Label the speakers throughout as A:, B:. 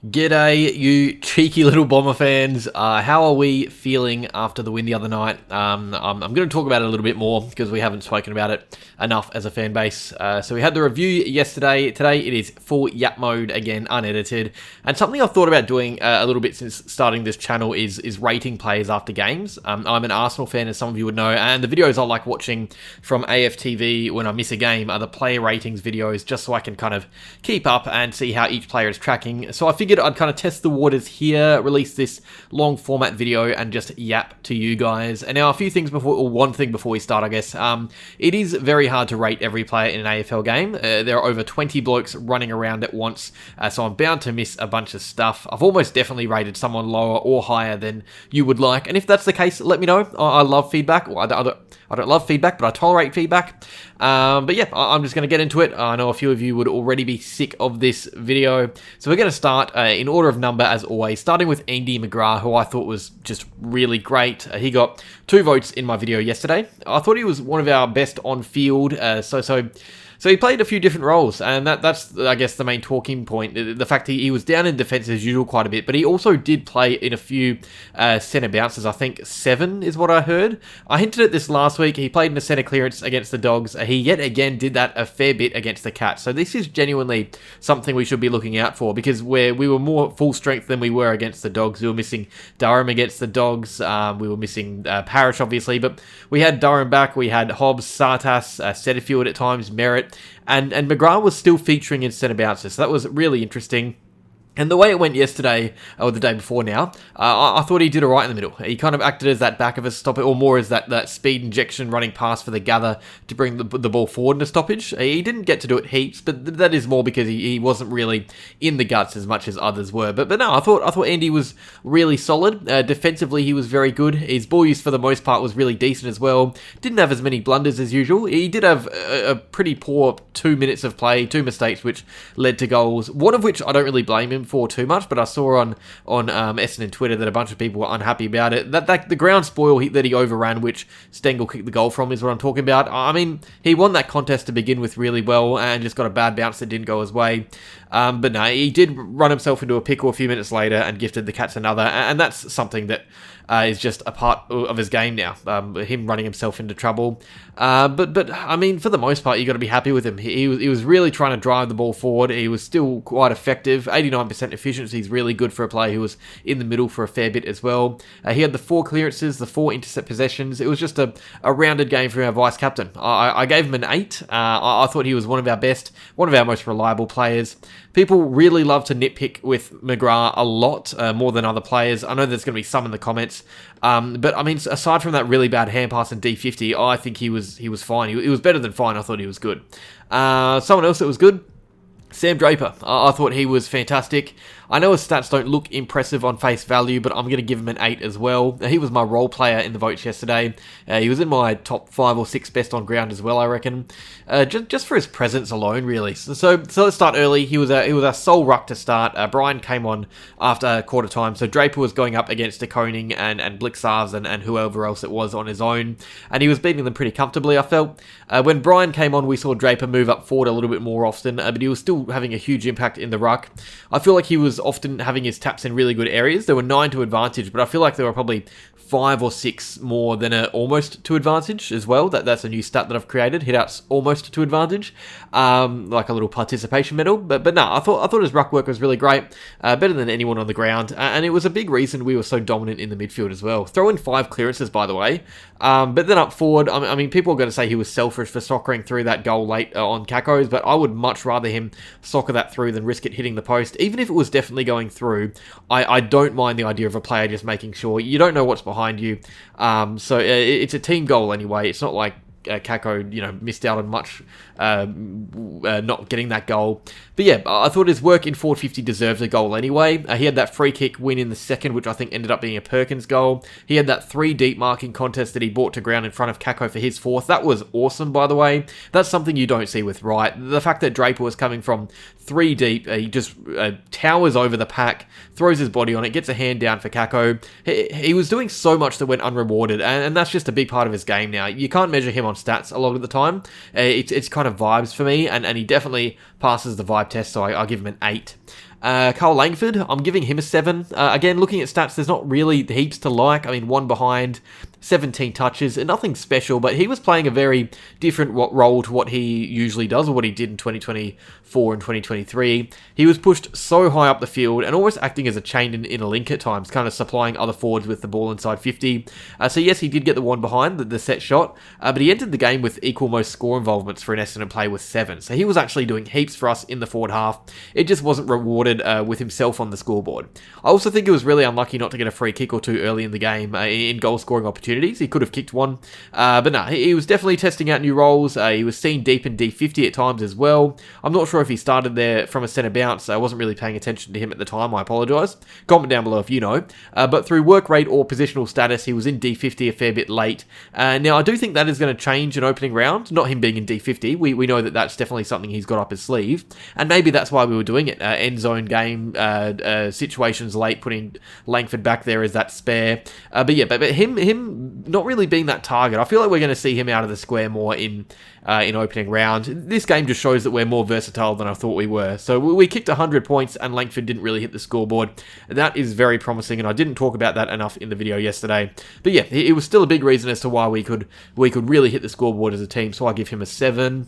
A: G'day, you cheeky little Bomber fans. How are we feeling after the win the other night? I'm going to talk about it a little bit more because we haven't spoken about it enough as a fan base. So we had the review yesterday. Today it is full yap mode again, unedited. And something I've thought about doing a little bit since starting this channel is rating players after games. I'm an Arsenal fan, as some of you would know, and the videos I like watching from AFTV when I miss a game are the player ratings videos, just so I can kind of keep up and see how each player is tracking. So I figured I'd kind of test the waters here, release this long format video and just yap to you guys. And now a few things before, or one thing before we start, I guess. It is very hard to rate every player in an AFL game. There are over 20 blokes running around at once, so I'm bound to miss a bunch of stuff. I've almost definitely rated someone lower or higher than you would like, and if that's the case, let me know. I love feedback. Well, I don't love feedback, but I tolerate feedback. But yeah, I'm just going to get into it. I know a few of you would already be sick of this video. So we're going to start in order of number, as always, starting with Andy McGrath, who I thought was just really great. He got 2 votes in my video yesterday. I thought he was one of our best on field. So he played a few different roles, and that's, I guess, the main talking point. The fact he was down in defence as usual quite a bit, but he also did play in a few centre bounces. I think 7 is what I heard. I hinted at this last week. He played in a centre clearance against the Dogs. He yet again did that a fair bit against the Cats. So this is genuinely something we should be looking out for, because we were more full strength than we were against the Dogs. We were missing Durham against the Dogs. We were missing Parrish, obviously, but we had Durham back. We had Hobbs, Tsatas, Setterfield at times, Merrett. And McGrath was still featuring in centre bounces, so that was really interesting. And the way it went yesterday, or the day before now, I thought he did alright in the middle. He kind of acted as that back of a stopper, or more as that speed injection running pass for the gather to bring the ball forward in a stoppage. He didn't get to do it heaps, but that is more because he wasn't really in the guts as much as others were. But no, I thought Andy was really solid. Defensively, he was very good. His ball use for the most part was really decent as well. Didn't have as many blunders as usual. He did have a pretty poor 2 minutes of play, 2 mistakes which led to goals. One of which I don't really blame him for too much, but I saw on Essendon and Twitter that a bunch of people were unhappy about it. That the ground spoil that he overran, which Stengel kicked the goal from, is what I'm talking about. I mean, he won that contest to begin with really well and just got a bad bounce that didn't go his way. But no, he did run himself into a pickle a few minutes later and gifted the Cats another, and that's something that is just a part of his game now, him running himself into trouble. But I mean, for the most part, you got to be happy with him. He was really trying to drive the ball forward. He was still quite effective. 89% efficiency is really good for a player who was in the middle for a fair bit as well. He had the 4 clearances, the 4 intercept possessions. It was just a rounded game from our vice captain. I gave him an 8. I thought he was one of our best, one of our most reliable players. People really love to nitpick with McGrath a lot, more than other players. I know there's going to be some in the comments, but I mean, aside from that really bad hand pass and D50, I think he was fine. He was better than fine. I thought he was good. Someone else that was good, Sam Draper. I thought he was fantastic. I know his stats don't look impressive on face value, but I'm going to give him an 8 as well. He was my role player in the votes yesterday. He was in my top 5 or 6 best on ground as well, I reckon. Just for his presence alone, really. So let's start early. He was our sole ruck to start. Bryan came on after quarter time, so Draper was going up against de Koning and Blixarves and whoever else it was on his own, and he was beating them pretty comfortably, I felt. When Bryan came on, we saw Draper move up forward a little bit more often, but he was still having a huge impact in the ruck. I feel like he was often having his taps in really good areas. There were 9 to advantage, but I feel like there were probably 5 or 6 more than almost to advantage as well. That's a new stat that I've created. Hitouts almost to advantage, like a little participation medal. But no, I thought his ruck work was really great, better than anyone on the ground, and it was a big reason we were so dominant in the midfield as well. Throw in 5 clearances, by the way, but then up forward, I mean, people are going to say he was selfish for soccering through that goal late on Kako's, but I would much rather him soccer that through than risk it hitting the post. Even if it was definitely going through, I don't mind the idea of a player just making sure. You don't know what's behind you, so it's a team goal anyway. It's not like Kako, missed out on much, not getting that goal. But yeah, I thought his work in forward 50 deserved a goal anyway. He had that free kick win in the second, which I think ended up being a Perkins goal. He had that 3 deep marking contest that he brought to ground in front of Kako for his 4th. That was awesome, by the way. That's something you don't see with Wright. The fact that Draper was coming from 3 deep, he just towers over the pack, throws his body on it, gets a hand down for Kako. He was doing so much that went unrewarded, and that's just a big part of his game now. You can't measure him on stats a lot of the time. It's kind of vibes for me, and he definitely passes the vibe test, so I'll give him an 8. Carl Langford, I'm giving him a 7. Again, looking at stats, there's not really heaps to like. I mean, 1 behind, 17 touches, and nothing special, but he was playing a very different role to what he usually does, or what he did in 2024 and 2023. He was pushed so high up the field, and almost acting as a chain in a link at times, kind of supplying other forwards with the ball inside 50. So yes, he did get the 1 behind, the set shot, but he entered the game with equal most score involvements for an Essendon play with 7. So he was actually doing heaps for us in the forward half. It just wasn't rewarded with himself on the scoreboard. I also think it was really unlucky not to get a free kick or two early in the game in goal scoring opportunities. He could have kicked one, but no, he was definitely testing out new roles. He was seen deep in D50 at times as well. I'm not sure if he started there from a centre bounce. I wasn't really paying attention to him at the time. I apologise. Comment down below if you know. But through work rate or positional status, he was in D50 a fair bit late. Now, I do think that is going to change in opening round, not him being in D50. We know that that's definitely something he's got up his sleeve, and maybe that's why we were doing it. End zone game situations late, putting Langford back there as that spare. But yeah, but him not really being that target. I feel like we're going to see him out of the square more in opening round. This game just shows that we're more versatile than I thought we were. So we kicked 100 points and Langford didn't really hit the scoreboard. That is very promising, and I didn't talk about that enough in the video yesterday. But yeah, it was still a big reason as to why we could really hit the scoreboard as a team, so I give him a 7.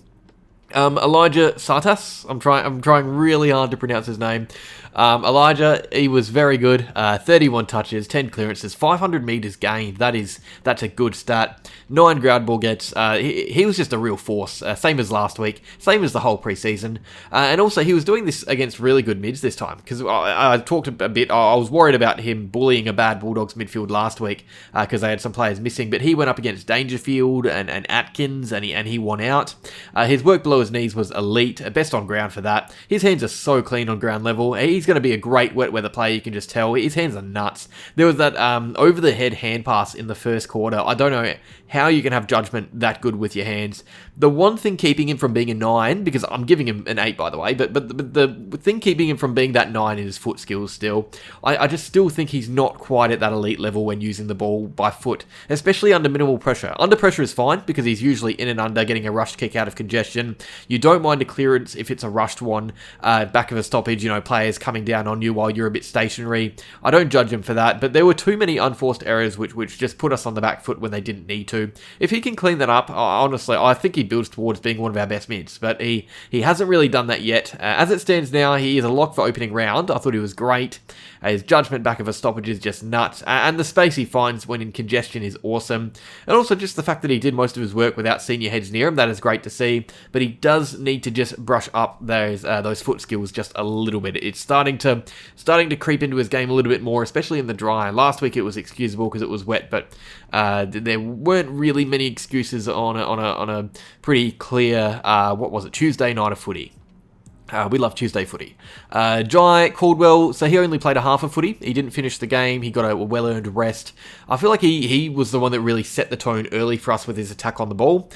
A: Elijah Tsatas, I'm trying really hard to pronounce his name. Elijah, he was very good. 31 touches, 10 clearances, 500 metres gained. That's a good stat. 9 ground ball gets. He was just a real force. Same as last week. Same as the whole preseason. And also, he was doing this against really good mids this time. Because I talked a bit. I was worried about him bullying a bad Bulldogs midfield last week because they had some players missing. But he went up against Dangerfield and Atkins, and he won out. His work below his knees was elite. Best on ground for that. His hands are so clean on ground level. He's going to be a great wet weather player, you can just tell. His hands are nuts. There was that over-the-head hand pass in the first quarter. I don't know how you can have judgment that good with your hands. The one thing keeping him from being a 9, because I'm giving him an 8 by the way, but the thing keeping him from being that 9 is his foot skills still. I just still think he's not quite at that elite level when using the ball by foot, especially under minimal pressure. Under pressure is fine, because he's usually in and under, getting a rushed kick out of congestion. You don't mind a clearance if it's a rushed one, back of a stoppage, players coming down on you while you're a bit stationary. I don't judge him for that, but there were too many unforced errors which just put us on the back foot when they didn't need to. If he can clean that up, honestly, I think he builds towards being one of our best mids, but he hasn't really done that yet. As it stands now, he is a lock for opening round. I thought he was great. His judgment back of a stoppage is just nuts, and the space he finds when in congestion is awesome. And also just the fact that he did most of his work without senior heads near him, that is great to see, but he does need to just brush up those foot skills just a little bit. It's starting to creep into his game a little bit more, especially in the dry. Last week it was excusable because it was wet, but there weren't really many excuses on a pretty clear, Tuesday night of footy. We love Tuesday footy. Jye Caldwell, so he only played a half of footy. He didn't finish the game. He got a well-earned rest. I feel like he was the one that really set the tone early for us with his attack on the ball.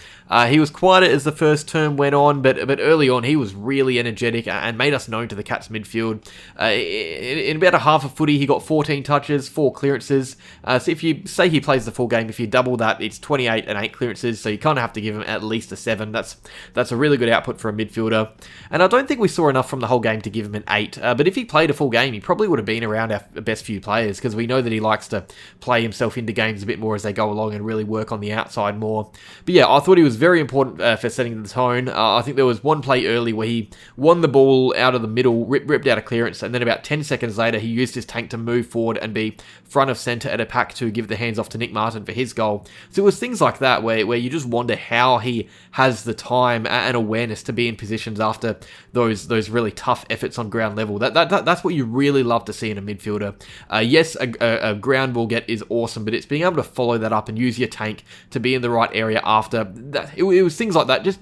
A: He was quieter as the first term went on, but early on he was really energetic and made us known to the Cats midfield. In about a half of footy, he got 14 touches, 4 clearances. So if you say he plays the full game, if you double that, it's 28 and 8 clearances, so you kind of have to give him at least a 7. That's a really good output for a midfielder. And I don't think we saw enough from the whole game to give him an 8, but if he played a full game, he probably would have been around our best few players, because we know that he likes to play himself into games a bit more as they go along and really work on the outside more. But yeah, I thought he was very important for setting the tone. I think there was one play early where he won the ball out of the middle, ripped out a clearance, and then about 10 seconds later he used his tank to move forward and be front of centre at a pack to give the hands off to Nic Martin for his goal. So it was things like that where you just wonder how he has the time and awareness to be in positions after those really tough efforts on ground level. That's what you really love to see in a midfielder. Yes, a ground ball get is awesome, but it's being able to follow that up and use your tank to be in the right area after. It was things like that, just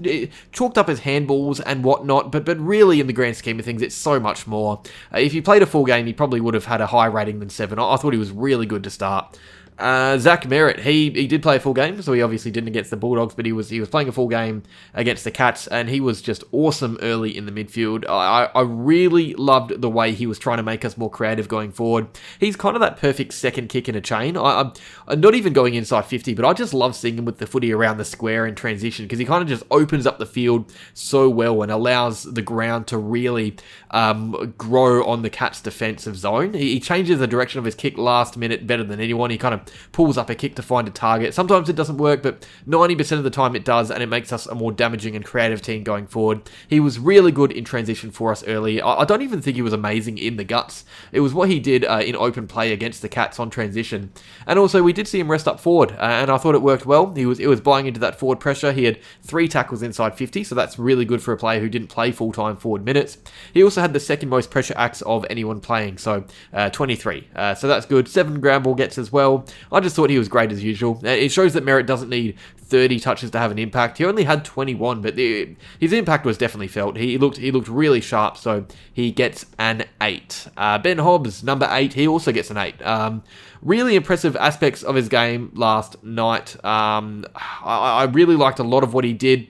A: chalked up as handballs and whatnot, but really in the grand scheme of things, it's so much more. If he played a full game, he probably would have had a higher rating than 7. I thought he was really good to start. Zach Merrett, he did play a full game, so he obviously didn't against the Bulldogs, but he was playing a full game against the Cats, and he was just awesome early in the midfield. I really loved the way he was trying to make us more creative going forward. He's kind of that perfect second kick in a chain. I'm not even going inside 50, but I just love seeing him with the footy around the square in transition, because he kind of just opens up the field so well and allows the ground to really grow on the Cats' defensive zone. He changes the direction of his kick last minute better than anyone. He kind of pulls up a kick to find a target. Sometimes it doesn't work, but 90% of the time it does, and it makes us a more damaging and creative team going forward. He was really good in transition for us early. I don't even think he was amazing in the guts. It was what he did in open play against the Cats on transition. And also, we did see him rest up forward, and I thought it worked well. It was buying into that forward pressure. He had 3 tackles inside 50, so that's really good for a player who didn't play full-time forward minutes. He also had the second most pressure acts of anyone playing, so 23. So that's good. 7 ground ball gets as well. I just thought he was great as usual. It shows that Merrett doesn't need 30 touches to have an impact. He only had 21, but his impact was definitely felt. He looked really sharp, so he gets an 8. Ben Hobbs, number 8, he also gets an 8. Really impressive aspects of his game last night. I really liked a lot of what he did.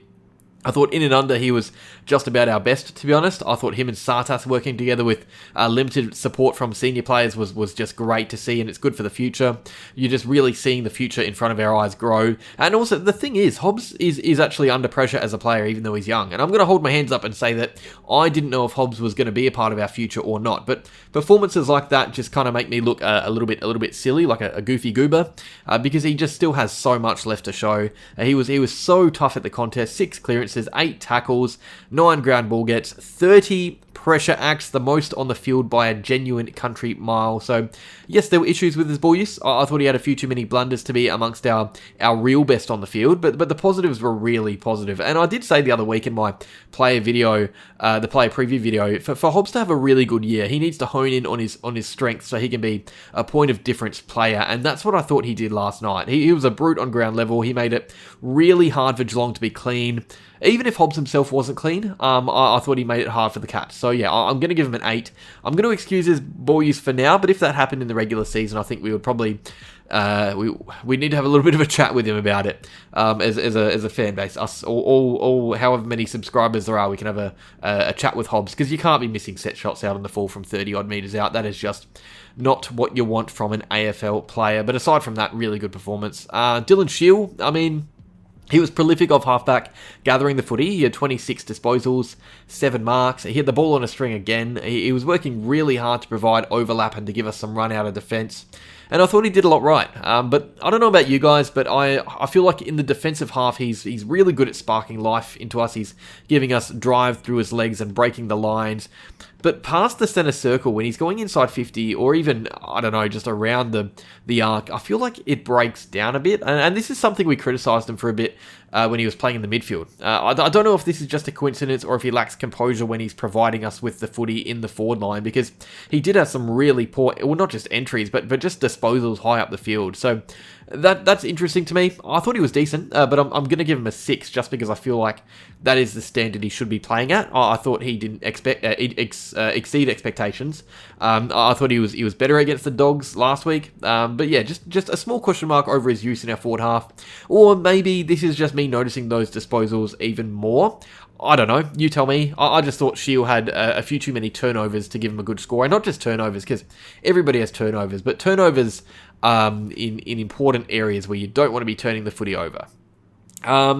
A: I thought in and under he was just about our best, to be honest. I thought him and Tsatas working together with limited support from senior players was just great to see, and it's good for the future. You're just really seeing the future in front of our eyes grow. And also, the thing is, Hobbs is actually under pressure as a player, even though he's young. And I'm going to hold my hands up and say that I didn't know if Hobbs was going to be a part of our future or not. But performances like that just kind of make me look a little bit silly, like a goofy goober, because he just still has so much left to show. He was so tough at the contest. 6 clearances, 8 tackles, 9 ground ball gets, 30 pressure acts, the most on the field by a genuine country mile. So, yes, there were issues with his ball use. I thought he had a few too many blunders to be amongst our real best on the field, but the positives were really positive. And I did say the other week in my player video, the player preview video, for Hobbs to have a really good year, he needs to hone in on his strengths so he can be a point of difference player, and that's what I thought he did last night. He was a brute on ground level. He made it really hard for Geelong to be clean. Even if Hobbs himself wasn't clean, I thought he made it hard for the Cats. So yeah, I'm going to give him an 8. I'm going to excuse his ball use for now, but if that happened in the regular season, I think we would probably we need to have a little bit of a chat with him about it as a fan base. Us all however many subscribers there are, we can have a chat with Hobbs, because you can't be missing set shots out on the full from 30 odd metres out. That is just not what you want from an AFL player. But aside from that, really good performance. Dylan Shiel, I mean, he was prolific off halfback, gathering the footy. He had 26 disposals, 7 marks. He had the ball on a string again. He was working really hard to provide overlap and to give us some run out of defence. And I thought he did a lot right. But I don't know about you guys, but I feel like in the defensive half, he's really good at sparking life into us. He's giving us drive through his legs and breaking the lines. But past the centre circle, when he's going inside 50, or even, I don't know, just around the arc, I feel like it breaks down a bit. And this is something we criticised him for a bit when he was playing in the midfield. I don't know if this is just a coincidence or if he lacks composure when he's providing us with the footy in the forward line, because he did have some really poor, well, not just entries, but just disposals high up the field. So that's interesting to me. I thought he was decent, but I'm going to give him a 6 just because I feel like that is the standard he should be playing at. I thought he didn't exceed expectations. I thought he was better against the Dogs last week. But yeah, just a small question mark over his use in our forward half. Or maybe this is just me noticing those disposals even more. I don't know. You tell me. I just thought Shiel had a few too many turnovers to give him a good score. And not just turnovers, because everybody has turnovers, but turnovers in important areas where you don't want to be turning the footy over.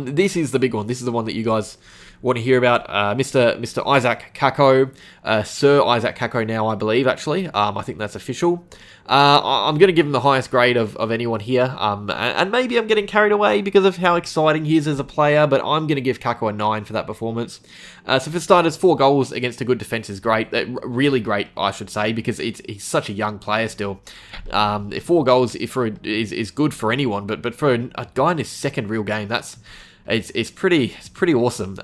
A: This is the big one. This is the one that you guys want to hear about. Mr. Isaac Kako, Sir Isaac Kako now, I believe, actually. I think that's official. I'm going to give him the highest grade of anyone here. And maybe I'm getting carried away because of how exciting he is as a player, but I'm going to give Kako a 9 for that performance. So for starters, 4 goals against a good defence is great. Really great, I should say, because he's such a young player still. 4 goals is good for anyone, but for a guy in his second real game, it's pretty awesome.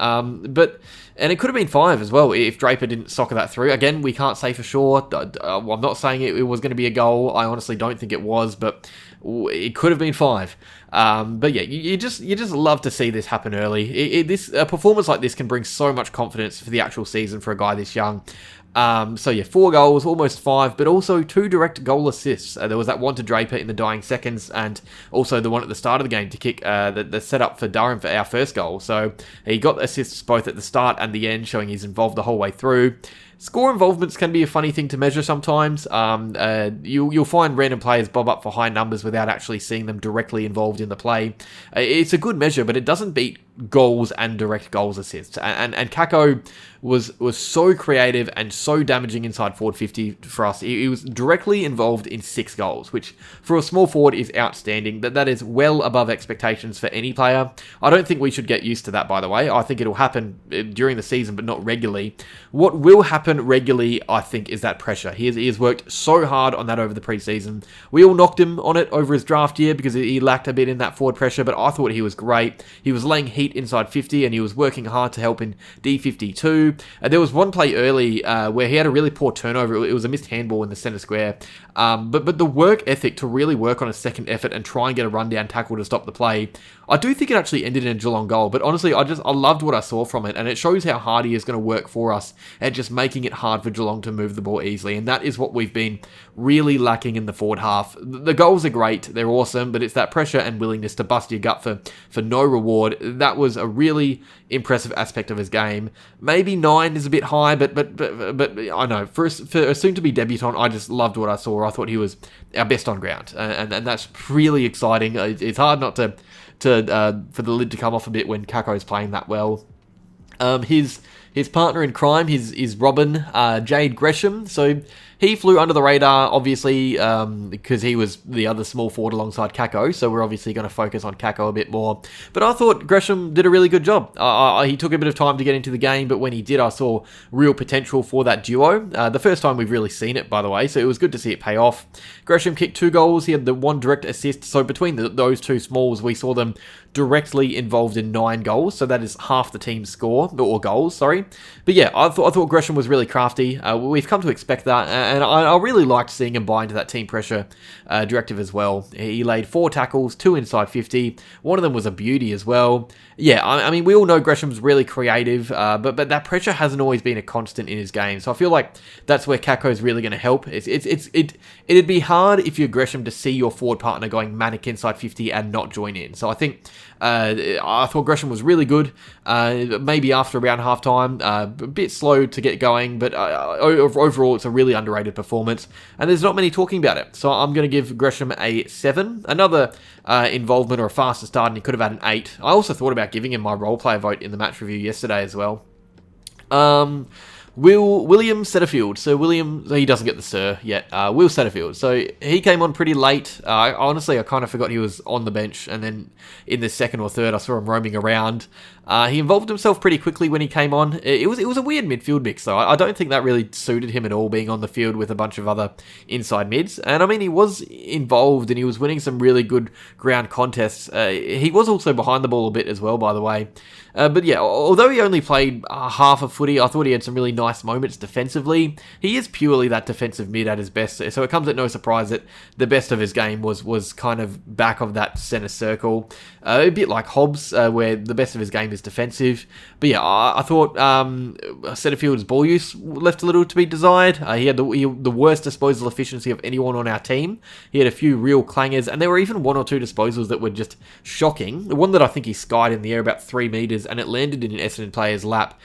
A: And it could have been 5 as well if Draper didn't soccer that through. Again, we can't say for sure. I'm not saying it was going to be a goal. I honestly don't think it was, but it could have been 5. But yeah, you just love to see this happen early. A performance like this can bring so much confidence for the actual season for a guy this young. So yeah, 4 goals, almost 5, but also 2 direct goal assists. There was that one to Draper in the dying seconds, and also the one at the start of the game to kick the setup for Durham for our first goal. So he got assists both at the start and the end, showing he's involved the whole way through. Score involvements can be a funny thing to measure sometimes. You'll find random players bob up for high numbers without actually seeing them directly involved in the play. It's a good measure, but it doesn't beat goals and direct goals assists. And Kako was so creative and so damaging inside forward 50 for us. He was directly involved in 6 goals, which for a small forward is outstanding. That is well above expectations for any player. I don't think we should get used to that, by the way. I think it'll happen during the season, but not regularly. What will happen regularly, I think, is that pressure. He has worked so hard on that over the preseason. We all knocked him on it over his draft year because he lacked a bit in that forward pressure, but I thought he was great. He was laying heat inside 50 and he was working hard to help in D52. There was one play early where he had a really poor turnover. It was a missed handball in the centre square. But the work ethic to really work on a second effort and try and get a rundown tackle to stop the play, I do think it actually ended in a Geelong goal. But honestly, I loved what I saw from it, and it shows how hard he is going to work for us at just making it hard for Geelong to move the ball easily. And that is what we've been really lacking in the forward half. The goals are great, they're awesome, but it's that pressure and willingness to bust your gut for no reward. That was a really impressive aspect of his game. Maybe 9 is a bit high, but I know for a soon-to-be debutant, I just loved what I saw. I thought he was our best on ground, and that's really exciting. It's hard not to for the lid to come off a bit when Kako is playing that well. His partner in crime is Robin, Jade Gresham. So he flew under the radar, obviously, because he was the other small forward alongside Kako. So we're obviously going to focus on Kako a bit more. But I thought Gresham did a really good job. He took a bit of time to get into the game, but when he did, I saw real potential for that duo. The first time we've really seen it, by the way, so it was good to see it pay off. Gresham kicked 2 goals. He had the 1 direct assist. So between those 2 smalls, we saw them directly involved in 9 goals. So that is half the team's score, or goals, sorry. But yeah, I thought Gresham was really crafty. We've come to expect that, and I really liked seeing him buy into that team pressure directive as well. He laid 4 tackles, 2 inside 50. One of them was a beauty as well. Yeah, I mean, we all know Gresham's really creative, but that pressure hasn't always been a constant in his game. So I feel like that's where Kako's really going to help. It'd be hard if you're Gresham to see your forward partner going manic inside 50 and not join in. So I think I thought Gresham was really good. Maybe after around half-time, a bit slow to get going, but overall it's a really underrated performance, and there's not many talking about it. So I'm going to give Gresham a 7. Another involvement or a faster start, and he could have had an 8. I also thought about giving him my role player vote in the match review yesterday as well. William Setterfield. So William, he doesn't get the sir yet. Will Setterfield. So he came on pretty late. Honestly, I kind of forgot he was on the bench, and then in the second or third, I saw him roaming around. He involved himself pretty quickly when he came on. It was a weird midfield mix, though. I don't think that really suited him at all, being on the field with a bunch of other inside mids. And I mean, he was involved and he was winning some really good ground contests. He was also behind the ball a bit as well, by the way. But yeah, although he only played half of footy, I thought he had some really nice moments defensively. He is purely that defensive mid at his best, so it comes at no surprise that the best of his game was kind of back of that centre circle. A bit like Hobbs, where the best of his game is defensive. But yeah, I thought Setterfield's ball use left a little to be desired. He had the worst disposal efficiency of anyone on our team. He had a few real clangers, and there were even 1 or 2 disposals that were just shocking. The one that I think he skied in the air about 3 metres, and it landed in an Essendon player's lap.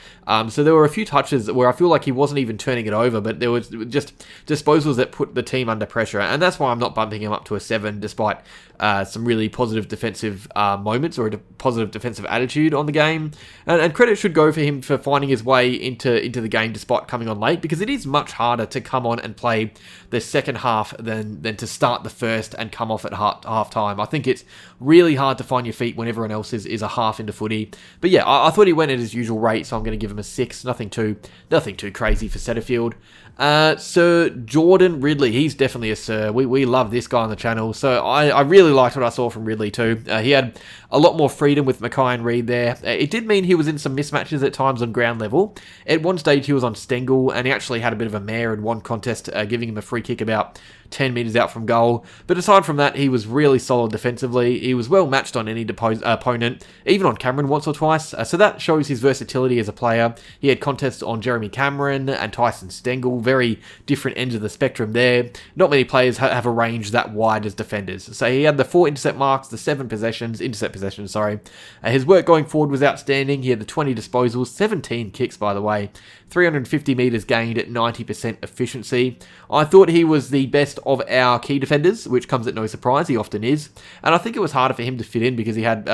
A: So there were a few touches where I feel like he wasn't even turning it over, but there was just disposals that put the team under pressure, and that's why I'm not bumping him up to a 7, despite some really positive defensive moments or a positive defensive attitude on the game. And credit should go for him for finding his way into the game despite coming on late, because it is much harder to come on and play the second half than to start the first and come off at half time. I think it's really hard to find your feet when everyone else is a half into footy. But yeah, I thought he went at his usual rate, so I'm going to give him a 6. Nothing too crazy for Setterfield. Sir Jordan Ridley, he's definitely a sir. We love this guy on the channel. So I really liked what I saw from Ridley too. He had a lot more freedom with McKay and Reid there. It did mean he was in some mismatches at times on ground level. At one stage he was on Stengel and he actually had a bit of a mare in one contest, giving him a free kick about 10 metres out from goal. But aside from that, he was really solid defensively. He was well matched on any opponent, even on Cameron once or twice. So that shows his versatility as a player. He had contests on Jeremy Cameron and Tyson Stengel, very different ends of the spectrum there. Not many players have a range that wide as defenders. So he had the 4 intercept marks, the 7 intercept possessions, sorry. His work going forward was outstanding. He had the 20 disposals, 17 kicks by the way, 350 metres gained at 90% efficiency. I thought he was the best of our key defenders, which comes at no surprise, he often is. And I think it was harder for him to fit in because he had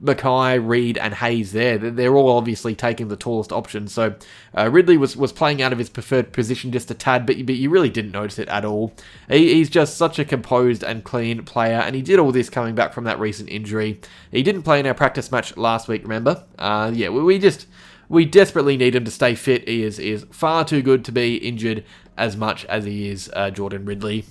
A: McKay, Reid and Hayes there. They're all obviously taking the tallest option. So Ridley was playing out of his preferred position just a tad, but you really didn't notice it at all. He's just such a composed and clean player, and he did all this coming back from that recent injury. He didn't play in our practice match last week, remember? We desperately need him to stay fit. He is far too good to be injured as much as he is Jordan Ridley.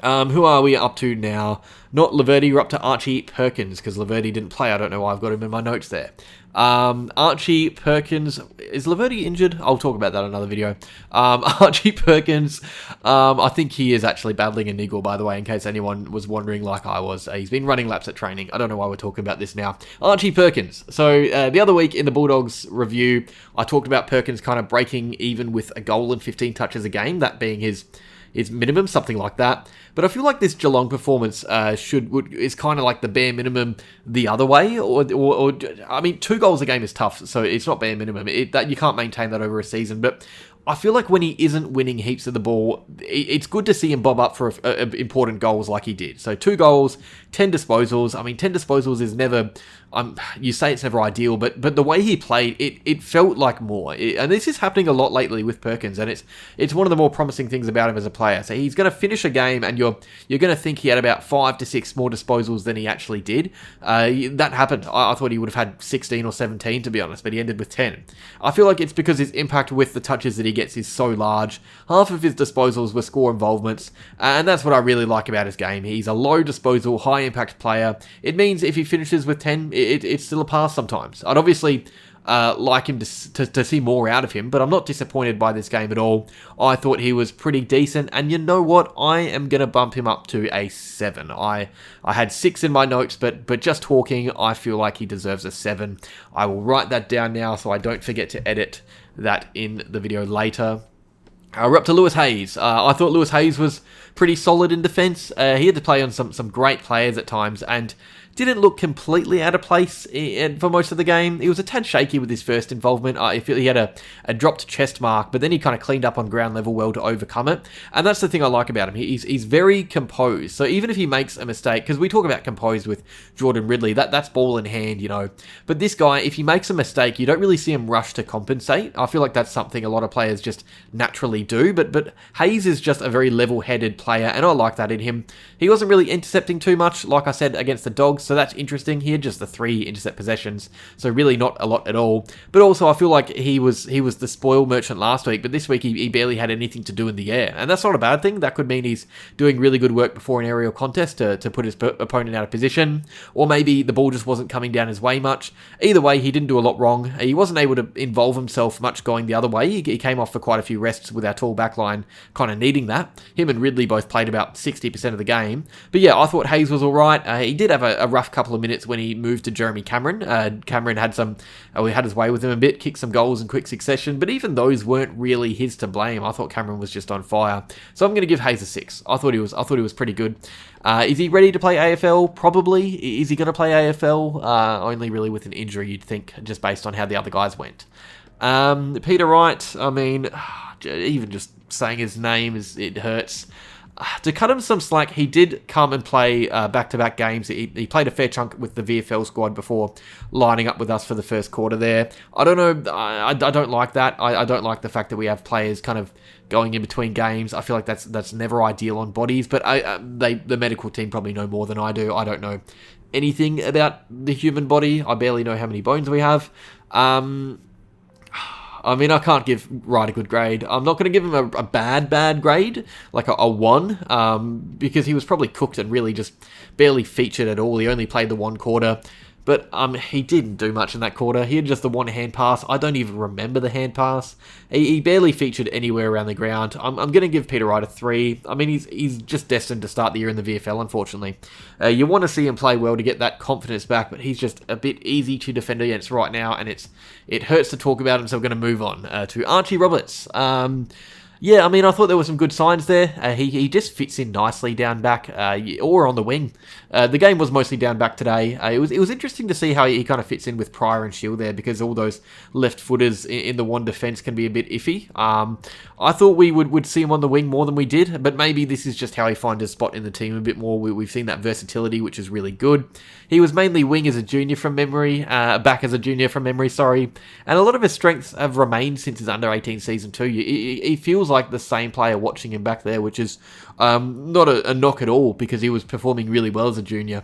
A: Who are we up to now? Not Laverty, we're up to Archie Perkins, because Laverty didn't play. I don't know why I've got him in my notes there. Archie Perkins, is Laverty injured? I'll talk about that in another video. Archie Perkins, I think he is actually battling a niggle, by the way, in case anyone was wondering like I was. He's been running laps at training. I don't know why we're talking about this now. Archie Perkins. So, the other week in the Bulldogs review, I talked about Perkins kind of breaking even with a goal and 15 touches a game, that being his minimum, something like that. But I feel like this Geelong performance is kind of like the bare minimum the other way. Or I mean, 2 goals a game is tough, so it's not bare minimum. That you can't maintain that over a season. But I feel like when he isn't winning heaps of the ball, it's good to see him bob up for important goals like he did. So 2 goals, 10 disposals. I mean, 10 disposals is never... you say it's never ideal, but the way he played, it felt like more. And this is happening a lot lately with Perkins, and it's one of the more promising things about him as a player. So he's going to finish a game, and you're going to think he had about 5 to 6 more disposals than he actually did. That happened. I thought he would have had 16 or 17, to be honest, but he ended with 10. I feel like it's because his impact with the touches that he gets is so large. Half of his disposals were score involvements, and that's what I really like about his game. He's a low disposal, high impact player. It means if he finishes with 10, it's still a pass sometimes. I'd obviously like him to see more out of him, but I'm not disappointed by this game at all. I thought he was pretty decent, and you know what? I am going to bump him up to a 7. I had 6 in my notes, but just talking, I feel like he deserves a 7. I will write that down now so I don't forget to edit that in the video later. We're up to Lewis Hayes. I thought Lewis Hayes was pretty solid in defence. He had to play on some great players at times, and didn't look completely out of place for most of the game. He was a tad shaky with his first involvement. I feel he had a dropped chest mark, but then he kind of cleaned up on ground level well to overcome it. And that's the thing I like about him. He's very composed. So even if he makes a mistake, because we talk about composed with Jordan Ridley, that's ball in hand, you know. But this guy, if he makes a mistake, you don't really see him rush to compensate. I feel like that's something a lot of players just naturally do. But Hayes is just a very level-headed player, and I like that in him. He wasn't really intercepting too much, like I said, against the Dogs. So that's interesting. He had just the 3 intercept possessions, so really not a lot at all. But also, I feel like he was the spoil merchant last week, but this week he barely had anything to do in the air, and that's not a bad thing. That could mean he's doing really good work before an aerial contest to put his opponent out of position, or maybe the ball just wasn't coming down his way much. Either way, he didn't do a lot wrong. He wasn't able to involve himself much going the other way. He came off for quite a few rests with our tall backline kind of needing that. Him and Ridley both played about 60% of the game. But yeah, I thought Hayes was alright. He did have a rough couple of minutes when he moved to Jeremy Cameron. Cameron had had his way with him a bit, kicked some goals in quick succession, but even those weren't really his to blame. I thought Cameron was just on fire. So I'm going to give Hayes a 6. I thought he was pretty good. Is he ready to play AFL? Probably. Is he going to play AFL? Only really with an injury, you'd think, just based on how the other guys went. Peter Wright, I mean, even just saying his name, it hurts. To cut him some slack, he did come and play back-to-back games. He played a fair chunk with the VFL squad before lining up with us for the first quarter there. I don't know, I don't like that. I don't like the fact that we have players kind of going in between games. I feel like that's never ideal on bodies, but the medical team probably know more than I do. I don't know anything about the human body. I barely know how many bones we have. I mean, I can't give Wright a good grade. I'm not going to give him a bad grade, like a 1, because he was probably cooked and really just barely featured at all. He only played the 1 quarter. But he didn't do much in that quarter. He had just the 1 hand pass. I don't even remember the hand pass. He barely featured anywhere around the ground. I'm going to give Peter Wright a 3. I mean, he's just destined to start the year in the VFL, unfortunately. You want to see him play well to get that confidence back, but he's just a bit easy to defend against right now, and it hurts to talk about him, so we're going to move on to Archie Roberts. Yeah, I mean, I thought there were some good signs there. He just fits in nicely down back or on the wing. The game was mostly down back today. It was interesting to see how he kind of fits in with Prior and Shiel there, because all those left footers in the one defence can be a bit iffy. I thought we would see him on the wing more than we did, but maybe this is just how he finds his spot in the team a bit more. We've seen that versatility, which is really good. He was mainly wing as a junior from memory, back as a junior from memory, sorry. And a lot of his strengths have remained since his under-18 season too. He feels like the same player watching him back there, which is not a knock at all, because he was performing really well as a junior.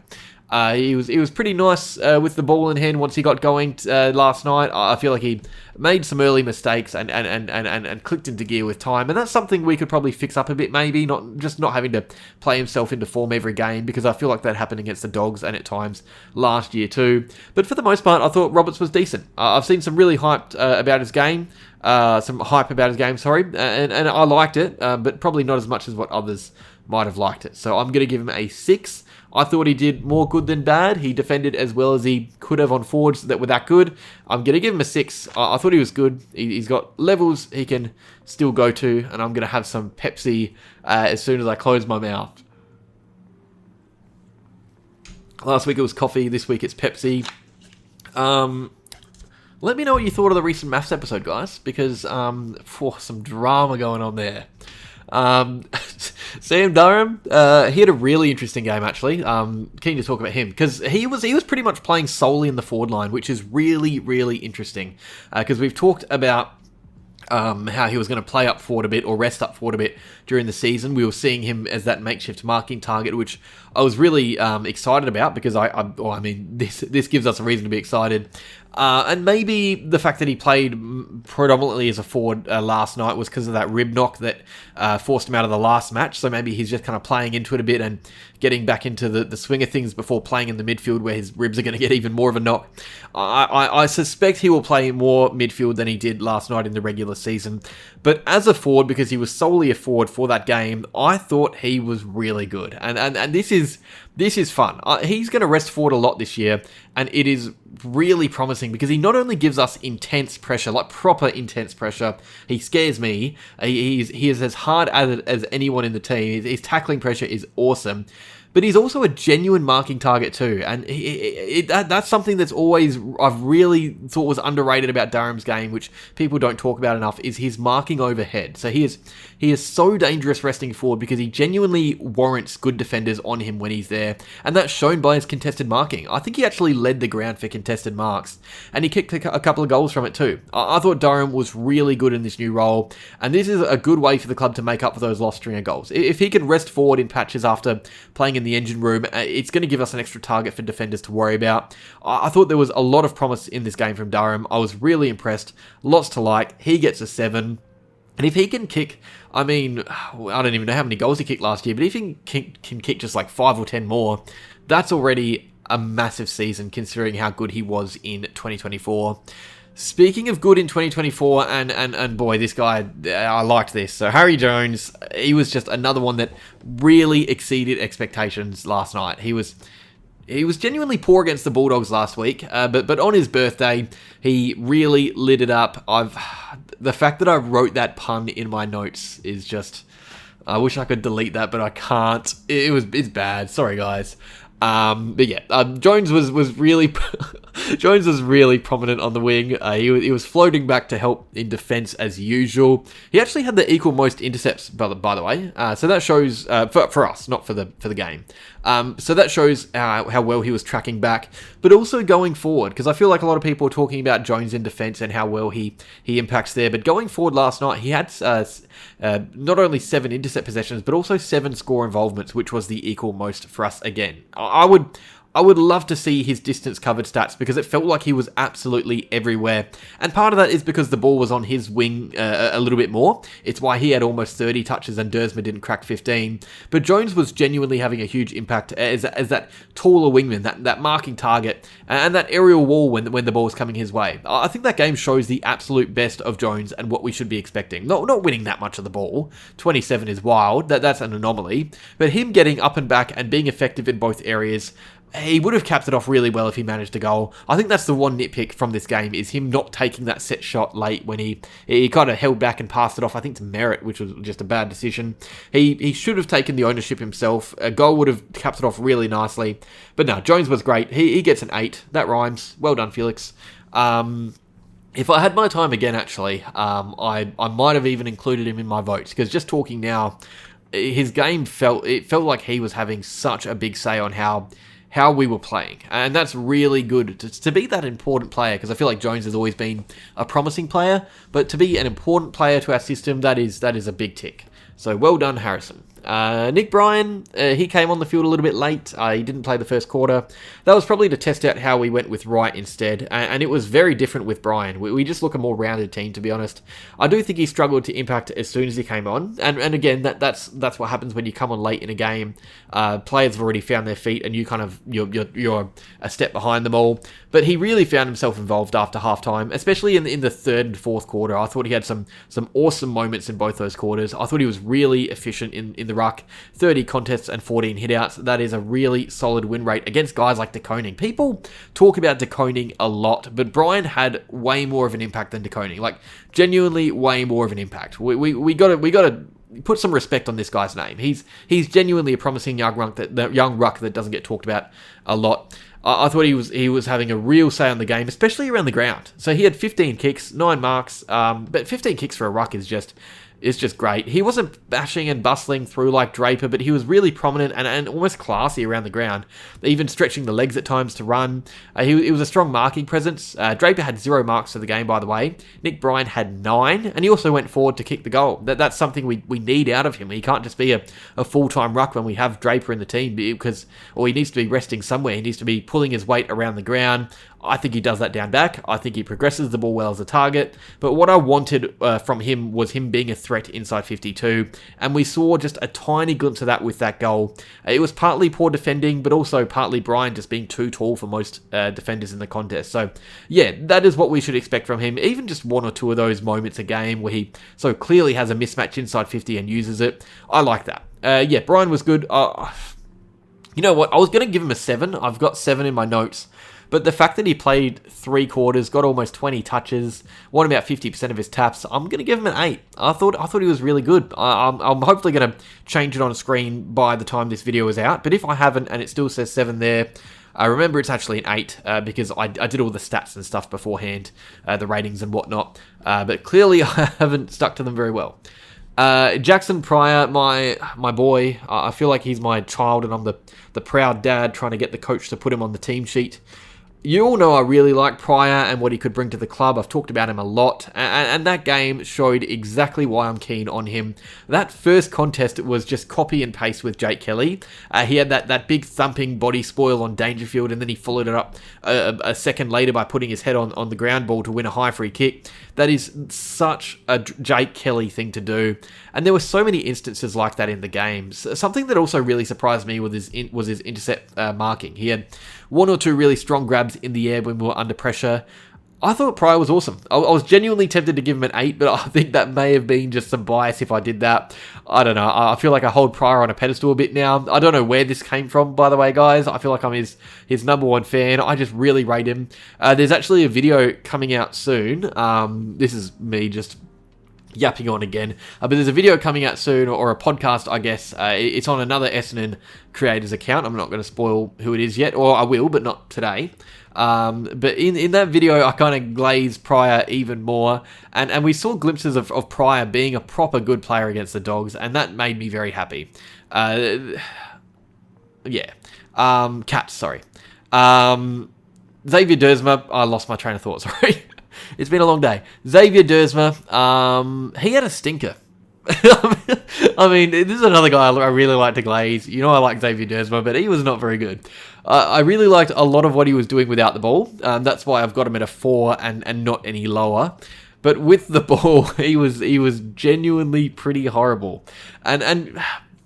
A: He was pretty nice with the ball in hand once he got going last night. I feel like he made some early mistakes and clicked into gear with time, and that's something we could probably fix up a bit, maybe not having to play himself into form every game, because I feel like that happened against the Dogs and at times last year too. But for the most part, I thought Roberts was decent. I've seen some really hyped about his game. Some hype about his game, sorry, and I liked it, but probably not as much as what others might have liked it. So I'm going to give him a 6. I thought he did more good than bad. He defended as well as he could have on forwards that were that good. I'm going to give him a 6. I thought he was good. He's got levels he can still go to, and I'm going to have some Pepsi as soon as I close my mouth. Last week it was coffee. This week it's Pepsi. Let me know what you thought of the recent maths episode, guys, because some drama going on there. Sam Durham, he had a really interesting game, actually. Keen to talk about him, because he was pretty much playing solely in the forward line, which is really, really interesting, because we've talked about how he was going to play up forward a bit or rest up forward a bit during the season. We were seeing him as that makeshift marking target, which I was really excited about, because this gives us a reason to be excited. And maybe the fact that he played predominantly as a forward last night was because of that rib knock that forced him out of the last match. So maybe he's just kind of playing into it a bit and getting back into the swing of things before playing in the midfield, where his ribs are going to get even more of a knock. I suspect he will play more midfield than he did last night in the regular season. But as a forward, because he was solely a forward for that game, I thought he was really good. And this is fun. He's going to rest forward a lot this year, and it is really promising, because he not only gives us intense pressure, like proper intense pressure. He scares me. He is as hard at it as anyone in the team. His tackling pressure is awesome. But he's also a genuine marking target too, and that's something that's always I've really thought was underrated about Durham's game, which people don't talk about enough, is his marking overhead. So he is so dangerous resting forward, because he genuinely warrants good defenders on him when he's there, and that's shown by his contested marking. I think he actually led the ground for contested marks, and he kicked a couple of goals from it too. I thought Durham was really good in this new role, and this is a good way for the club to make up for those lost string of goals. If he can rest forward in patches after playing in the engine room, it's going to give us an extra target for defenders to worry about. I thought there was a lot of promise in this game from Durham. I was really impressed. Lots to like. He gets a 7. And if he can kick, I mean, I don't even know how many goals he kicked last year, but if he can kick just like 5 or 10 more, that's already a massive season, considering how good he was in 2024. Speaking of good in 2024, and boy, this guy, I liked this. So Harry Jones, he was just another one that really exceeded expectations last night. He was genuinely poor against the Bulldogs last week, but on his birthday, he really lit it up. The fact that I wrote that pun in my notes is just, I wish I could delete that, but I can't. It's bad. Sorry, guys. But yeah, Jones was really Jones was really prominent on the wing. He was floating back to help in defence as usual. He actually had the equal most intercepts, by the way. So that shows for us, not for the game. So that shows how well he was tracking back, but also going forward, because I feel like a lot of people are talking about Jones in defence and how well he impacts there. But going forward last night, he had not only 7 intercept possessions, but also 7 score involvements, which was the equal most for us again. I would love to see his distance covered stats because it felt like he was absolutely everywhere. And part of that is because the ball was on his wing a little bit more. It's why he had almost 30 touches and Duursma didn't crack 15. But Jones was genuinely having a huge impact as that taller wingman, that marking target, and that aerial wall when the ball was coming his way. I think that game shows the absolute best of Jones and what we should be expecting. Not winning that much of the ball. 27 is wild. That's an anomaly. But him getting up and back and being effective in both areas, he would have capped it off really well if he managed a goal. I think that's the one nitpick from this game, is him not taking that set shot late when he kind of held back and passed it off, I think, to Merrett, which was just a bad decision. He should have taken the ownership himself. A goal would have capped it off really nicely. But no, Jones was great. He gets an 8. That rhymes. Well done, Felix. If I had my time again, actually, I might have even included him in my votes, because just talking now, his game felt like he was having such a big say on how we were playing. And that's really good to be that important player, because I feel like Jones has always been a promising player, but to be an important player to our system, that is a big tick. So well done, Harrison. Nic Martin, he came on the field a little bit late. He didn't play the first quarter. That was probably to test out how we went with Wright instead, and it was very different with Bryan. We just look a more rounded team, to be honest. I do think he struggled to impact as soon as he came on, and again, that's what happens when you come on late in a game. Players have already found their feet, and you're a step behind them all. But he really found himself involved after halftime, especially in the third and fourth quarter. I thought he had some awesome moments in both those quarters. I thought he was really efficient in the ruck. 30 contests and 14 hitouts. That is a really solid win rate against guys like De Koning. People talk about De Koning a lot, but Bryan had way more of an impact than De Koning. Like, genuinely way more of an impact. We gotta put some respect on this guy's name. He's genuinely a promising young ruck that doesn't get talked about a lot. I thought he was having a real say on the game, especially around the ground. So he had 15 kicks, 9 marks, but 15 kicks for a ruck is just great. He wasn't bashing and bustling through like Draper, but he was really prominent and almost classy around the ground, even stretching the legs at times to run. He was a strong marking presence. Draper had 0 marks for the game, by the way. Nic Martin had 9, and he also went forward to kick the goal. That's something we need out of him. He can't just be a full-time ruck when we have Draper in the team, because he needs to be resting somewhere. He needs to be pulling his weight around the ground. I think he does that down back. I think he progresses the ball well as a target. But what I wanted from him was him being a threat inside 52. And we saw just a tiny glimpse of that with that goal. It was partly poor defending, but also partly Bryan just being too tall for most defenders in the contest. So, yeah, that is what we should expect from him. Even just 1 or 2 of those moments a game where he so clearly has a mismatch inside 50 and uses it. I like that. Yeah, Bryan was good. You know what? I was going to give him a 7. I've got 7 in my notes. But the fact that he played 3 quarters, got almost 20 touches, won about 50% of his taps, I'm going to give him an 8. I thought he was really good. I'm hopefully going to change it on screen by the time this video is out. But if I haven't and it still says 7 there, remember it's actually an 8 because I did all the stats and stuff beforehand, the ratings and whatnot. But clearly I haven't stuck to them very well. Jaxon Prior, my boy, I feel like he's my child and I'm the proud dad trying to get the coach to put him on the team sheet. You all know I really like Prior and what he could bring to the club. I've talked about him a lot, and that game showed exactly why I'm keen on him. That first contest was just copy and paste with Jake Kelly. He had that big thumping body spoil on Dangerfield, and then he followed it up a second later by putting his head on the ground ball to win a high free kick. That is such a Jake Kelly thing to do. And there were so many instances like that in the games. Something that also really surprised me was his intercept marking. He had 1 or 2 really strong grabs in the air when we were under pressure. I thought Prior was awesome. I was genuinely tempted to give him an 8, but I think that may have been just some bias if I did that. I don't know. I feel like I hold Prior on a pedestal a bit now. I don't know where this came from, by the way, guys. I feel like I'm his number 1 fan. I just really rate him. There's actually a video coming out soon. This is me just yapping on again. But there's a video coming out soon, or a podcast, I guess. It's on another Essendon creators account. I'm not going to spoil who it is yet, or I will, but not today. But in that video, I kind of glazed Prior even more, and we saw glimpses of Prior being a proper good player against the Dogs, and that made me very happy. Yeah. Cats, sorry. Xavier Duursma, I lost my train of thought, sorry. It's been a long day. Xavier Duursma, he had a stinker. I mean, this is another guy I really like to glaze. You know I like Xavier Duursma, but he was not very good. I really liked a lot of what he was doing without the ball. That's why I've got him at a 4 and not any lower. But with the ball, he was genuinely pretty horrible. And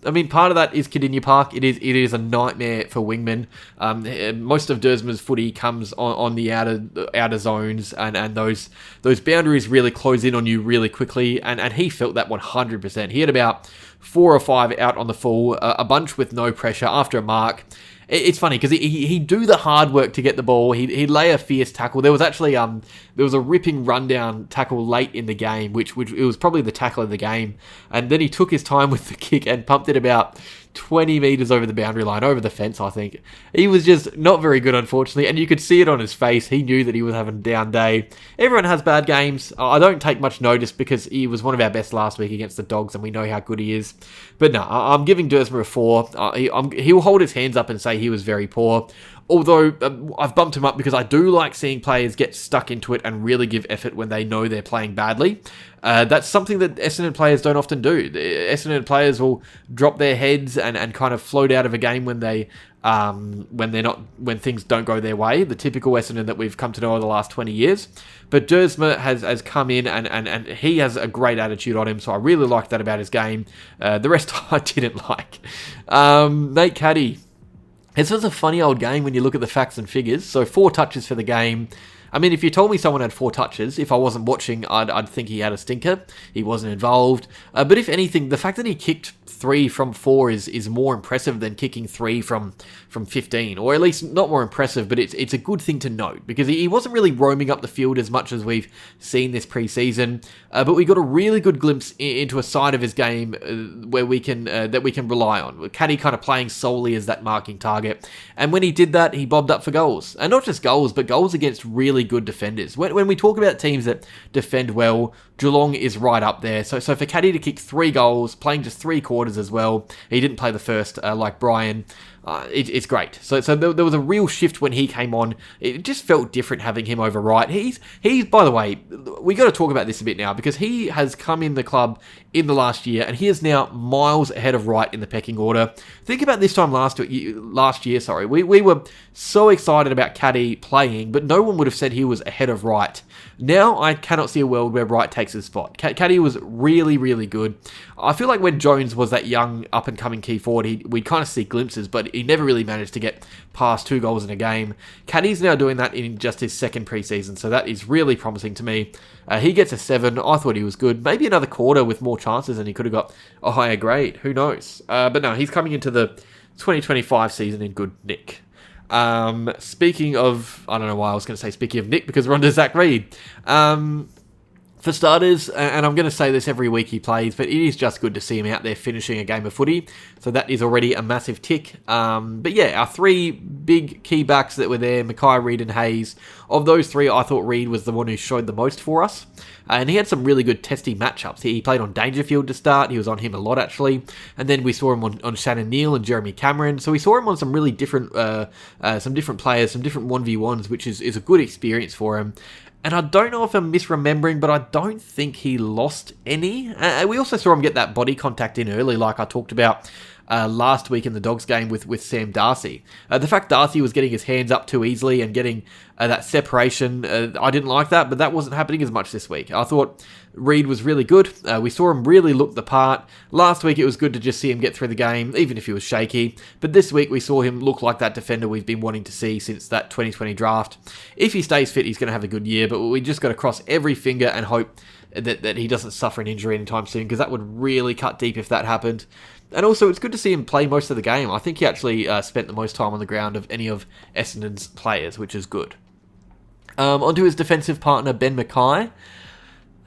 A: I mean, part of that is Cardinia Park. It is a nightmare for wingmen. Most of Duursma's footy comes on the outer zones, and those boundaries really close in on you really quickly. And he felt that 100%. He had about 4 or 5 out on the full, a bunch with no pressure after a mark. It's funny because he'd do the hard work to get the ball. He'd lay a fierce tackle. There was actually there was a ripping rundown tackle late in the game, which it was probably the tackle of the game. And then he took his time with the kick and pumped it about 20 metres over the boundary line, over the fence, I think. He was just not very good, unfortunately, and you could see it on his face. He knew that he was having a down day. Everyone has bad games. I don't take much notice because he was one of our best last week against the Dogs, and we know how good he is. But no, I'm giving Duursma a 4. He'll hold his hands up and say he was very poor. Although I've bumped him up because I do like seeing players get stuck into it and really give effort when they know they're playing badly. That's something that Essendon players don't often do. The Essendon players will drop their heads and kind of float out of a game when things don't go their way. The typical Essendon that we've come to know over the last 20 years. But Duursma has come in and he has a great attitude on him, so I really like that about his game. The rest I didn't like. Nate Caddy. This was a funny old game when you look at the facts and figures. So 4 touches for the game. I mean, if you told me someone had 4 touches, if I wasn't watching, I'd think he had a stinker. He wasn't involved. But if anything, the fact that he kicked 3 from 4 is more impressive than kicking 3 from 15. Or at least not more impressive, but it's a good thing to note. Because he wasn't really roaming up the field as much as we've seen this pre-season. But we got a really good glimpse into a side of his game where we can rely on. Caddy kind of playing solely as that marking target. And when he did that, he bobbed up for goals. And not just goals, but goals against really good defenders. When we talk about teams that defend well, Geelong is right up there. So for Caddy to kick 3 goals, playing just 3 quarters as well, he didn't play the first like Bryan. It's great. So there was a real shift when he came on. It just felt different having him over Wright. He's by the way, we got to talk about this a bit now because he has come in the club in the last year and he is now miles ahead of Wright in the pecking order. Think about this time last year. Sorry, we were so excited about Caddy playing, but no one would have said he was ahead of Wright. Now I cannot see a world where Wright takes his spot. Caddy was really, really good. I feel like when Jones was that young up-and-coming key forward, we'd kind of see glimpses, but he never really managed to get past 2 goals in a game. Caddy's now doing that in just his second pre-season, so that is really promising to me. He gets a 7. I thought he was good. Maybe another quarter with more chances and he could have got a higher grade. Who knows? But no, he's coming into the 2025 season in good nick. Speaking of, I don't know why I was going to say speaking of Nick, because we're on to Zach Reid. For starters, and I'm going to say this every week he plays, but it is just good to see him out there finishing a game of footy. So that is already a massive tick. But yeah, our 3 big key backs that were there, McKay, Reid and Hayes. Of those 3, I thought Reid was the one who showed the most for us. And he had some really good testy matchups. He played on Dangerfield to start. He was on him a lot, actually. And then we saw him on Shannon Neal and Jeremy Cameron. So we saw him on some really different players, some different 1v1s, which is a good experience for him. And I don't know if I'm misremembering, but I don't think he lost any. We also saw him get that body contact in early, like I talked about last week in the Dogs game with Sam Darcy. The fact Darcy was getting his hands up too easily and getting that separation, I didn't like that, but that wasn't happening as much this week. I thought Reid was really good. We saw him really look the part. Last week it was good to just see him get through the game, even if he was shaky. But this week we saw him look like that defender we've been wanting to see since that 2020 draft. If he stays fit, he's going to have a good year, but we just got to cross every finger and hope that he doesn't suffer an injury anytime soon, because that would really cut deep if that happened. And also, it's good to see him play most of the game. I think he actually spent the most time on the ground of any of Essendon's players, which is good. Onto his defensive partner, Ben McKay.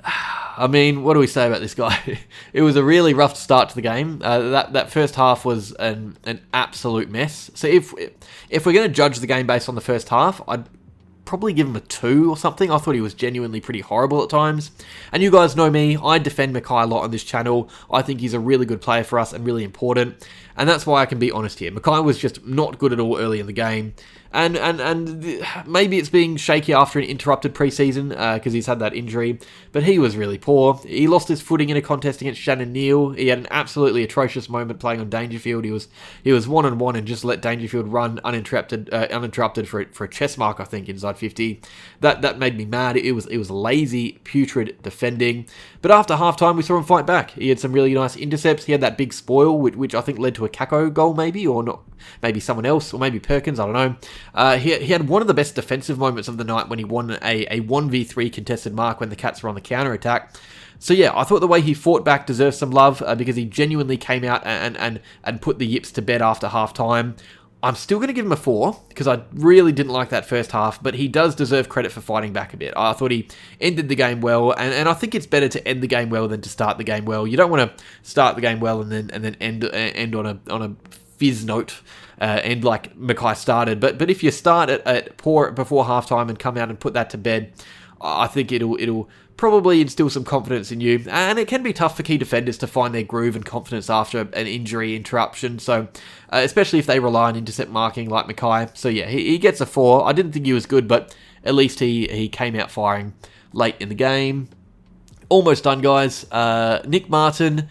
A: I mean, what do we say about this guy? It was a really rough start to the game. That first half was an absolute mess. So if we're going to judge the game based on the first half, I'd probably give him a 2 or something. I thought he was genuinely pretty horrible at times. And you guys know me, I defend McKay a lot on this channel. I think he's a really good player for us and really important. And that's why I can be honest here. McKay was just not good at all early in the game. And maybe it's being shaky after an interrupted preseason because he's had that injury, but he was really poor. He lost his footing in a contest against Shannon Neal. He had an absolutely atrocious moment playing on Dangerfield. He was 1-on-1 and just let Dangerfield run uninterrupted for a chest mark, I think, inside 50. That made me mad. It was lazy, putrid defending. But after halftime, we saw him fight back. He had some really nice intercepts. He had that big spoil, which I think led to a Kako goal, maybe, or not. Maybe someone else, or maybe Perkins, I don't know. He had one of the best defensive moments of the night when he won a 1v3 contested mark when the Cats were on the counter-attack. So yeah, I thought the way he fought back deserves some love because he genuinely came out and put the Yips to bed after half-time. I'm still going to give him a 4 because I really didn't like that first half, but he does deserve credit for fighting back a bit. I thought he ended the game well, and I think it's better to end the game well than to start the game well. You don't want to start the game well and then end on a fizz note. And like McKay started, but if you start at poor before halftime and come out and put that to bed, I think it'll probably instill some confidence in you. And it can be tough for key defenders to find their groove and confidence after an injury interruption. So especially if they rely on intercept marking like McKay. So yeah, he gets a 4. I didn't think he was good, but at least he came out firing late in the game. Almost done, guys. Nic Martin.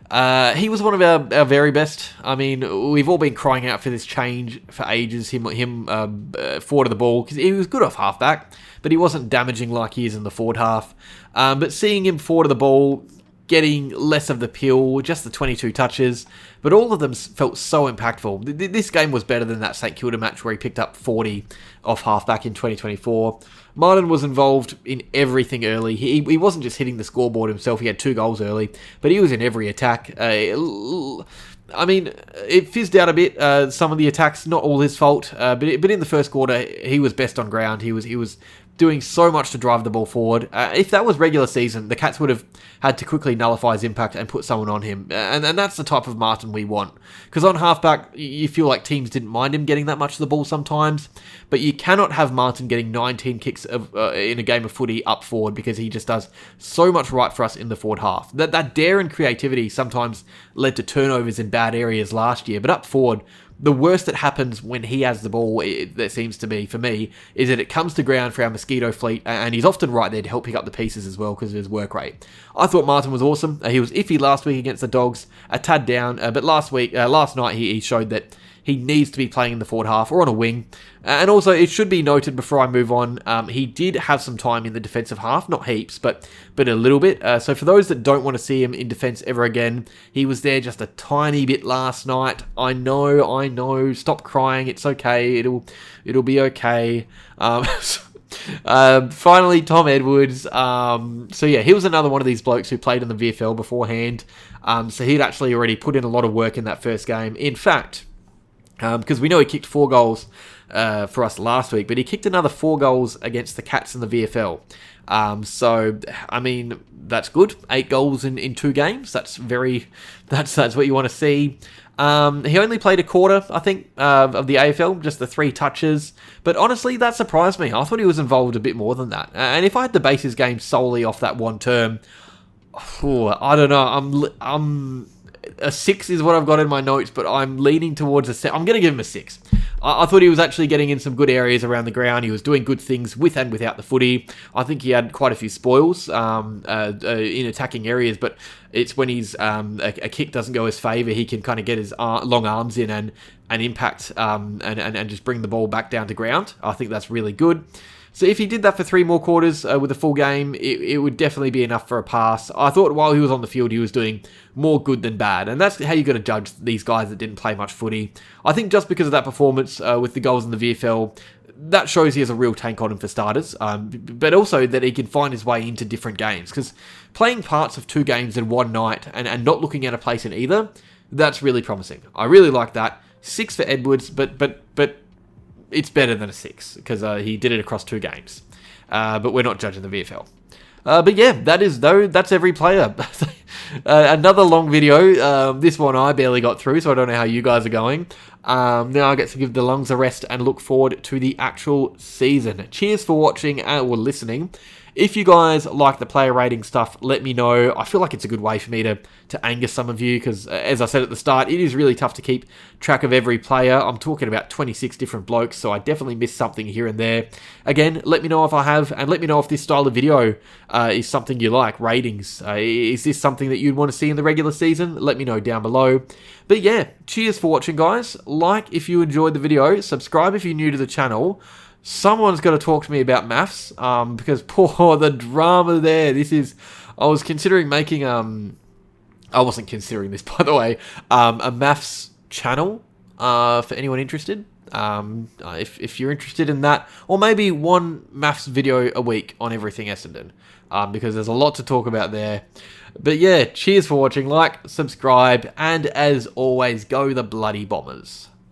A: He was one of our very best. I mean, we've all been crying out for this change for ages, him forward of the ball, because he was good off halfback, but he wasn't damaging like he is in the forward half. But seeing him forward of the ball, getting less of the peel, just the 22 touches, but all of them felt so impactful. This game was better than that St Kilda match where he picked up 40 off halfback in 2024. Martin was involved in everything early. He wasn't just hitting the scoreboard himself. He had 2 goals early, but he was in every attack. I mean, it fizzed out a bit. Some of the attacks, not all his fault, but in the first quarter, he was best on ground. He was doing so much to drive the ball forward. If that was regular season, the Cats would have had to quickly nullify his impact and put someone on him. And that's the type of Martin we want. Because on halfback, you feel like teams didn't mind him getting that much of the ball sometimes. But you cannot have Martin getting 19 kicks in a game of footy up forward because he just does so much right for us in the forward half. That dare and creativity sometimes led to turnovers in bad areas last year. But up forward, the worst that happens when he has the ball, that seems to be, for me, is that it comes to ground for our Mosquito fleet, and he's often right there to help pick up the pieces as well because of his work rate. I thought Martin was awesome. He was iffy last week against the Dogs, a tad down, but last night he showed that he needs to be playing in the forward half or on a wing. And also, it should be noted before I move on, he did have some time in the defensive half, not heaps, but a little bit. So for those that don't want to see him in defence ever again, he was there just a tiny bit last night. I know. Stop crying. It's okay. It'll be okay. Finally, Tom Edwards. So yeah, he was another one of these blokes who played in the VFL beforehand. So he'd actually already put in a lot of work in that first game. In fact, because we know he kicked 4 goals for us last week, but he kicked another 4 goals against the Cats in the VFL. So, I mean, that's good. 8 goals in 2 games. That's what you want to see. He only played a quarter, I think, of the AFL, just the 3 touches. But honestly, that surprised me. I thought he was involved a bit more than that. And if I had to base his game solely off that one term, I don't know. I'm a 6 is what I've got in my notes, but I'm leaning towards a 7. I'm going to give him a 6. I thought he was actually getting in some good areas around the ground. He was doing good things with and without the footy. I think he had quite a few spoils in attacking areas, but it's when he's a kick doesn't go his favour, he can kind of get his long arms in and impact and just bring the ball back down to ground. I think that's really good. So if he did that for 3 more quarters with a full game, it would definitely be enough for a pass. I thought while he was on the field, he was doing more good than bad. And that's how you got to judge these guys that didn't play much footy. I think just because of that performance with the goals in the VFL, that shows he has a real tank on him for starters. But also that he can find his way into different games. Because playing parts of 2 games in one night and not looking at a place in either, that's really promising. I really like that. 6 for Edwards, but it's better than a 6 because he did it across 2 games. But we're not judging the VFL. But yeah, that's every player. Another long video. This one I barely got through, so I don't know how you guys are going. Now I get to give the lungs a rest and look forward to the actual season. Cheers for watching or listening. If you guys like the player rating stuff, let me know. I feel like it's a good way for me to anger some of you, because as I said at the start, it is really tough to keep track of every player. I'm talking about 26 different blokes, so I definitely missed something here and there. Again, let me know if I have, and let me know if this style of video is something you like. Ratings. Is this something that you'd want to see in the regular season? Let me know down below. But yeah, cheers for watching, guys. Like if you enjoyed the video, subscribe if you're new to the channel. Someone's got to talk to me about maths, because poor, the drama there. I was considering making, I wasn't considering this, by the way, a maths channel, for anyone interested. If you're interested in that, or maybe one maths video a week on everything Essendon, because there's a lot to talk about there. But yeah, cheers for watching, like, subscribe, and as always, go the bloody Bombers.